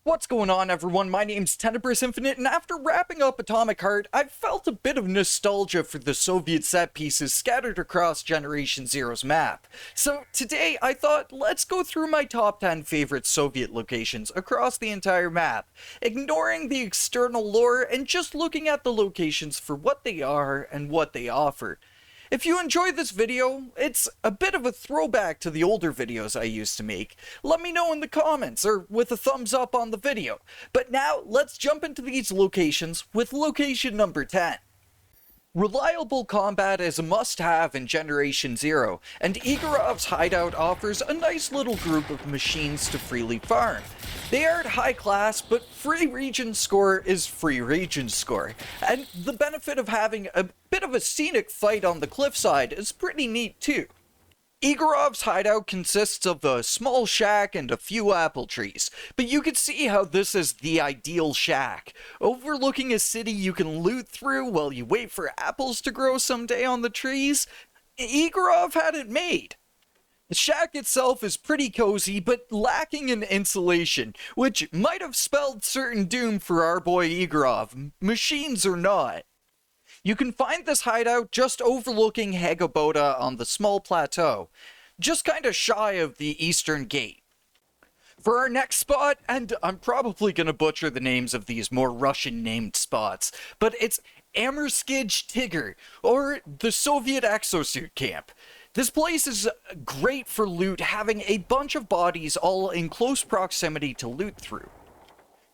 What's going on, everyone? My name's Tenebris Infinite, and after wrapping up Atomic Heart, I've felt a bit of nostalgia for the Soviet set pieces scattered across Generation Zero's map. So today, I thought, let's go through my top 10 favorite Soviet locations across the entire map, ignoring the external lore and just looking at the locations for what they are and what they offer. If you enjoyed this video, it's a bit of a throwback to the older videos I used to make. Let me know in the comments or with a thumbs up on the video. But now, let's jump into these locations with location number 10. Reliable combat is a must-have in Generation Zero, and Igorov's hideout offers a nice little group of machines to freely farm. They aren't high class, but free region score is free region score, and the benefit of having a bit of a scenic fight on the cliffside is pretty neat too. Igorov's hideout consists of a small shack and a few apple trees, but you can see how this is the ideal shack. Overlooking a city you can loot through while you wait for apples to grow someday on the trees. Igorov had it made. The shack itself is pretty cozy, but lacking in insulation, which might have spelled certain doom for our boy Igorov, machines or not. You can find this hideout just overlooking Hagaboda on the small plateau, just kinda shy of the eastern gate. For our next spot, and I'm probably gonna butcher the names of these more Russian named spots, but it's Amerskij Tiger, or the Soviet exosuit camp. This place is great for loot, having a bunch of bodies all in close proximity to loot through.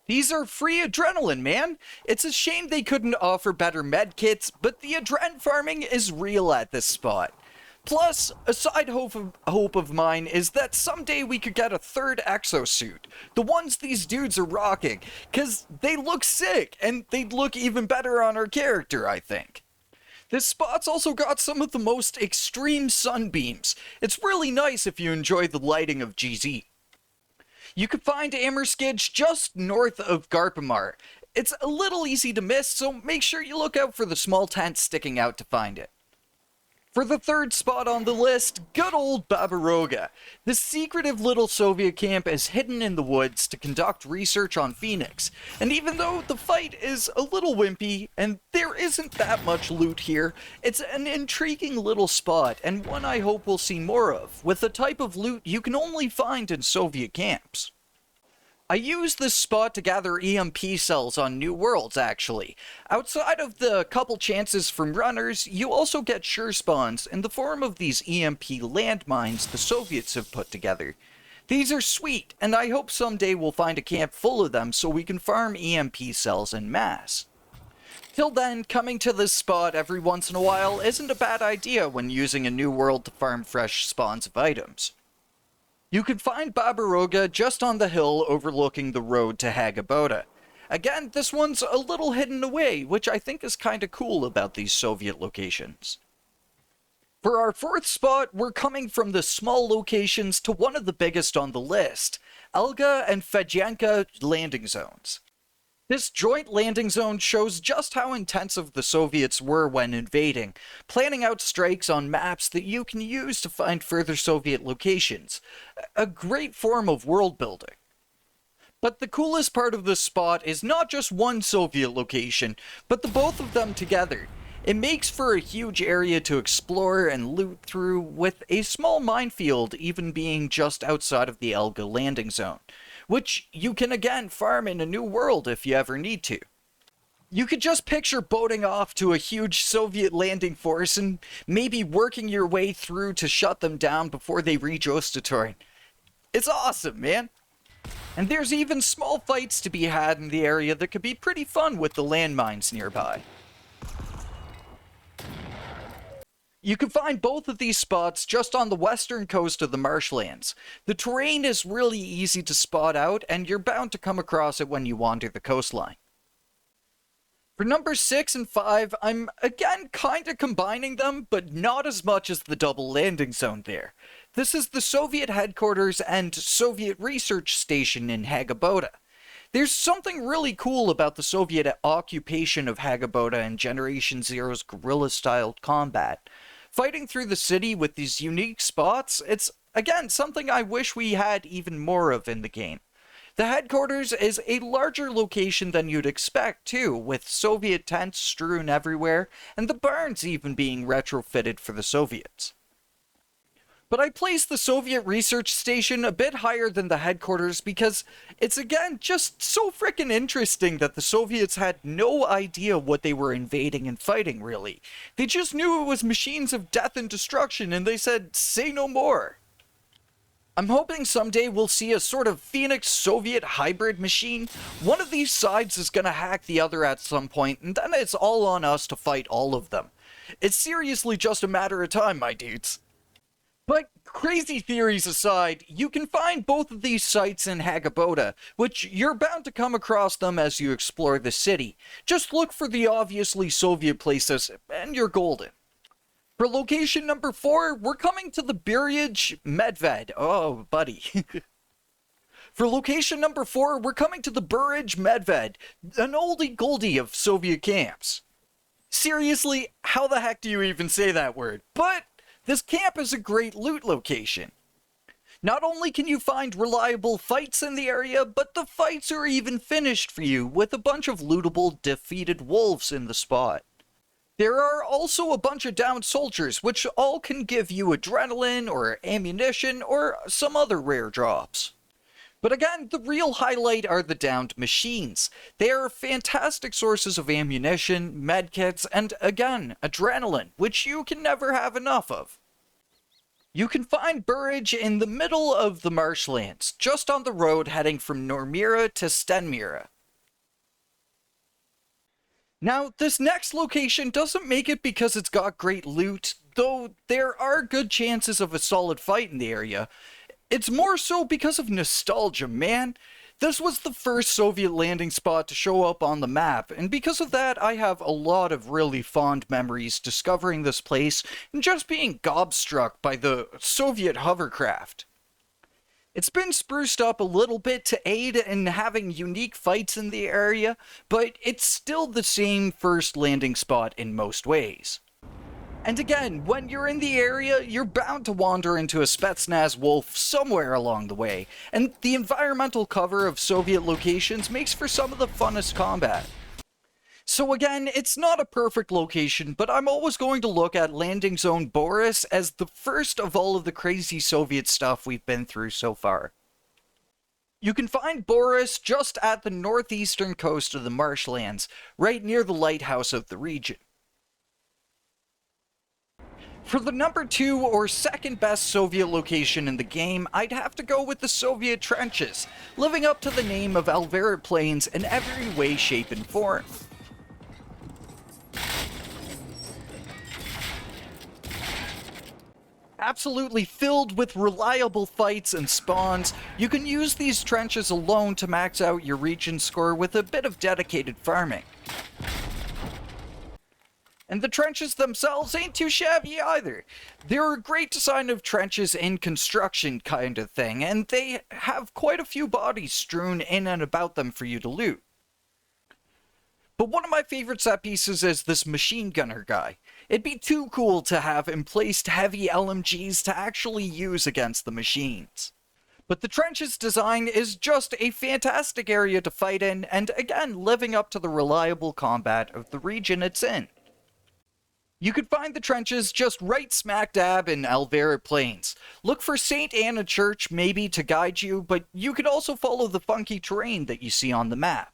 These are free adrenaline, man! It's a shame they couldn't offer better medkits, but the adren farming is real at this spot. Plus, a side hope of mine is that someday we could get a third exosuit. The ones these dudes are rocking, cause they look sick, and they'd look even better on our character, I think. This spot's also got some of the most extreme sunbeams. It's really nice if you enjoy the lighting of GZ. You can find Amerskij just north of Garpamar. It's a little easy to miss, so make sure you look out for the small tent sticking out to find it. For the third spot on the list, good old Babaroga. This secretive little Soviet camp is hidden in the woods to conduct research on Phoenix, and even though the fight is a little wimpy and there isn't that much loot here, it's an intriguing little spot and one I hope we'll see more of, with the type of loot you can only find in Soviet camps. I use this spot to gather EMP cells on new worlds, actually. Outside of the couple chances from runners, you also get sure spawns in the form of these EMP landmines the Soviets have put together. These are sweet, and I hope someday we'll find a camp full of them so we can farm EMP cells en masse. Till then, coming to this spot every once in a while isn't a bad idea when using a new world to farm fresh spawns of items. You can find Babaroga just on the hill overlooking the road to Hagaboda. Again, this one's a little hidden away, which I think is kinda cool about these Soviet locations. For our fourth spot, we're coming from the small locations to one of the biggest on the list, Elga and Fedyanka landing zones. This joint landing zone shows just how intensive the Soviets were when invading, planning out strikes on maps that you can use to find further Soviet locations. A great form of world building. But the coolest part of this spot is not just one Soviet location, but the both of them together. It makes for a huge area to explore and loot through, with a small minefield even being just outside of the Elga landing zone, which you can again farm in a new world if you ever need to. You could just picture boating off to a huge Soviet landing force and maybe working your way through to shut them down before they reach Ostatorin. It's awesome, man! And there's even small fights to be had in the area that could be pretty fun with the landmines nearby. You can find both of these spots just on the western coast of the marshlands. The terrain is really easy to spot out, and you're bound to come across it when you wander the coastline. For number 6 and 5, I'm again kinda combining them, but not as much as the double landing zone there. This is the Soviet headquarters and Soviet research station in Hagaboda. There's something really cool about the Soviet occupation of Hagaboda in Generation Zero's guerrilla-styled combat. Fighting through the city with these unique spots, it's, again, something I wish we had even more of in the game. The headquarters is a larger location than you'd expect, too, with Soviet tents strewn everywhere, and the barns even being retrofitted for the Soviets. But I place the Soviet research station a bit higher than the headquarters because it's again just so frickin' interesting that the Soviets had no idea what they were invading and fighting, really. They just knew it was machines of death and destruction, and they said, say no more. I'm hoping someday we'll see a sort of Phoenix-Soviet hybrid machine. One of these sides is gonna hack the other at some point, and then it's all on us to fight all of them. It's seriously just a matter of time, my dudes. But crazy theories aside, you can find both of these sites in Hagaboda, which you're bound to come across them as you explore the city. Just look for the obviously Soviet places, and you're golden. For location number 4, we're coming to the Buria Medved. Oh, buddy. For location number 4, we're coming to the Buria Medved, an oldie goldie of Soviet camps. Seriously, how the heck do you even say that word? But this camp is a great loot location. Not only can you find reliable fights in the area, but the fights are even finished for you with a bunch of lootable defeated wolves in the spot. There are also a bunch of downed soldiers, which all can give you adrenaline or ammunition or some other rare drops. But again, the real highlight are the downed machines. They are fantastic sources of ammunition, medkits, and again, adrenaline, which you can never have enough of. You can find Burridge in the middle of the marshlands, just on the road heading from Normira to Stenmira. Now, this next location doesn't make it because it's got great loot, though there are good chances of a solid fight in the area. It's more so because of nostalgia, man. This was the first Soviet landing spot to show up on the map, and because of that, I have a lot of really fond memories discovering this place and just being gobstruck by the Soviet hovercraft. It's been spruced up a little bit to aid in having unique fights in the area, but it's still the same first landing spot in most ways. And again, when you're in the area, you're bound to wander into a Spetsnaz wolf somewhere along the way, and the environmental cover of Soviet locations makes for some of the funnest combat. So again, it's not a perfect location, but I'm always going to look at landing zone Boris as the first of all of the crazy Soviet stuff we've been through so far. You can find Boris just at the northeastern coast of the marshlands, right near the lighthouse of the region. For the number 2 or second best Soviet location in the game, I'd have to go with the Soviet trenches, living up to the name of Alvera Plains in every way, shape, and form. Absolutely filled with reliable fights and spawns, you can use these trenches alone to max out your region score with a bit of dedicated farming. And the trenches themselves ain't too shabby either. They're a great design of trenches in construction kind of thing, and they have quite a few bodies strewn in and about them for you to loot. But one of my favorite set pieces is this machine gunner guy. It'd be too cool to have emplaced heavy LMGs to actually use against the machines. But the trenches design is just a fantastic area to fight in, and again, living up to the reliable combat of the region it's in. You could find the trenches just right smack dab in Alvera Plains. Look for St. Anna Church maybe to guide you, but you could also follow the funky terrain that you see on the map.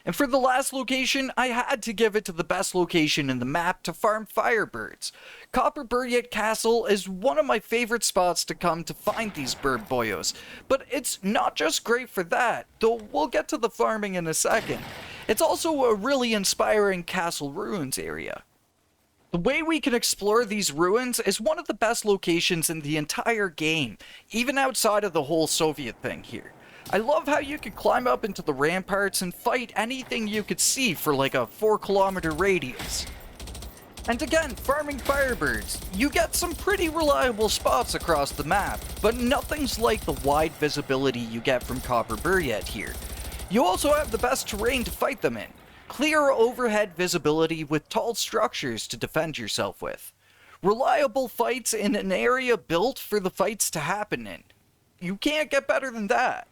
And for the last location, I had to give it to the best location in the map to farm Firebirds. Copper Buria Castle is one of my favorite spots to come to find these bird boyos, but it's not just great for that, though we'll get to the farming in a second. It's also a really inspiring castle ruins area. The way we can explore these ruins is one of the best locations in the entire game, even outside of the whole Soviet thing here. I love how you could climb up into the ramparts and fight anything you could see for like a 4-kilometer radius. And again, farming Firebirds, you get some pretty reliable spots across the map, but nothing's like the wide visibility you get from Copper Buria here. You also have the best terrain to fight them in. Clear overhead visibility with tall structures to defend yourself with. Reliable fights in an area built for the fights to happen in. You can't get better than that.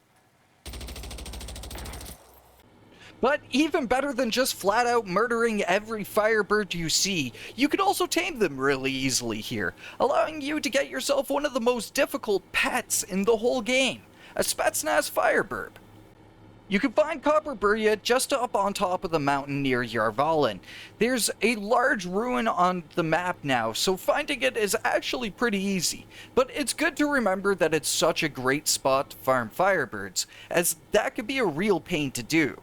But even better than just flat out murdering every firebird you see, you can also tame them really easily here, allowing you to get yourself one of the most difficult pets in the whole game, a Spetsnaz firebird. You can find Copper Buria just up on top of the mountain near Yarvalin. There's a large ruin on the map now, so finding it is actually pretty easy. But it's good to remember that it's such a great spot to farm firebirds, as that could be a real pain to do.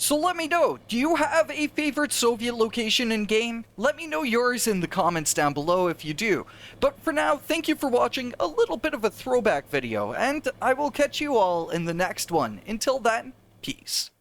So let me know, do you have a favorite Soviet location in game? Let me know yours in the comments down below if you do. But for now, thank you for watching a little bit of a throwback video, and I will catch you all in the next one. Until then, peace.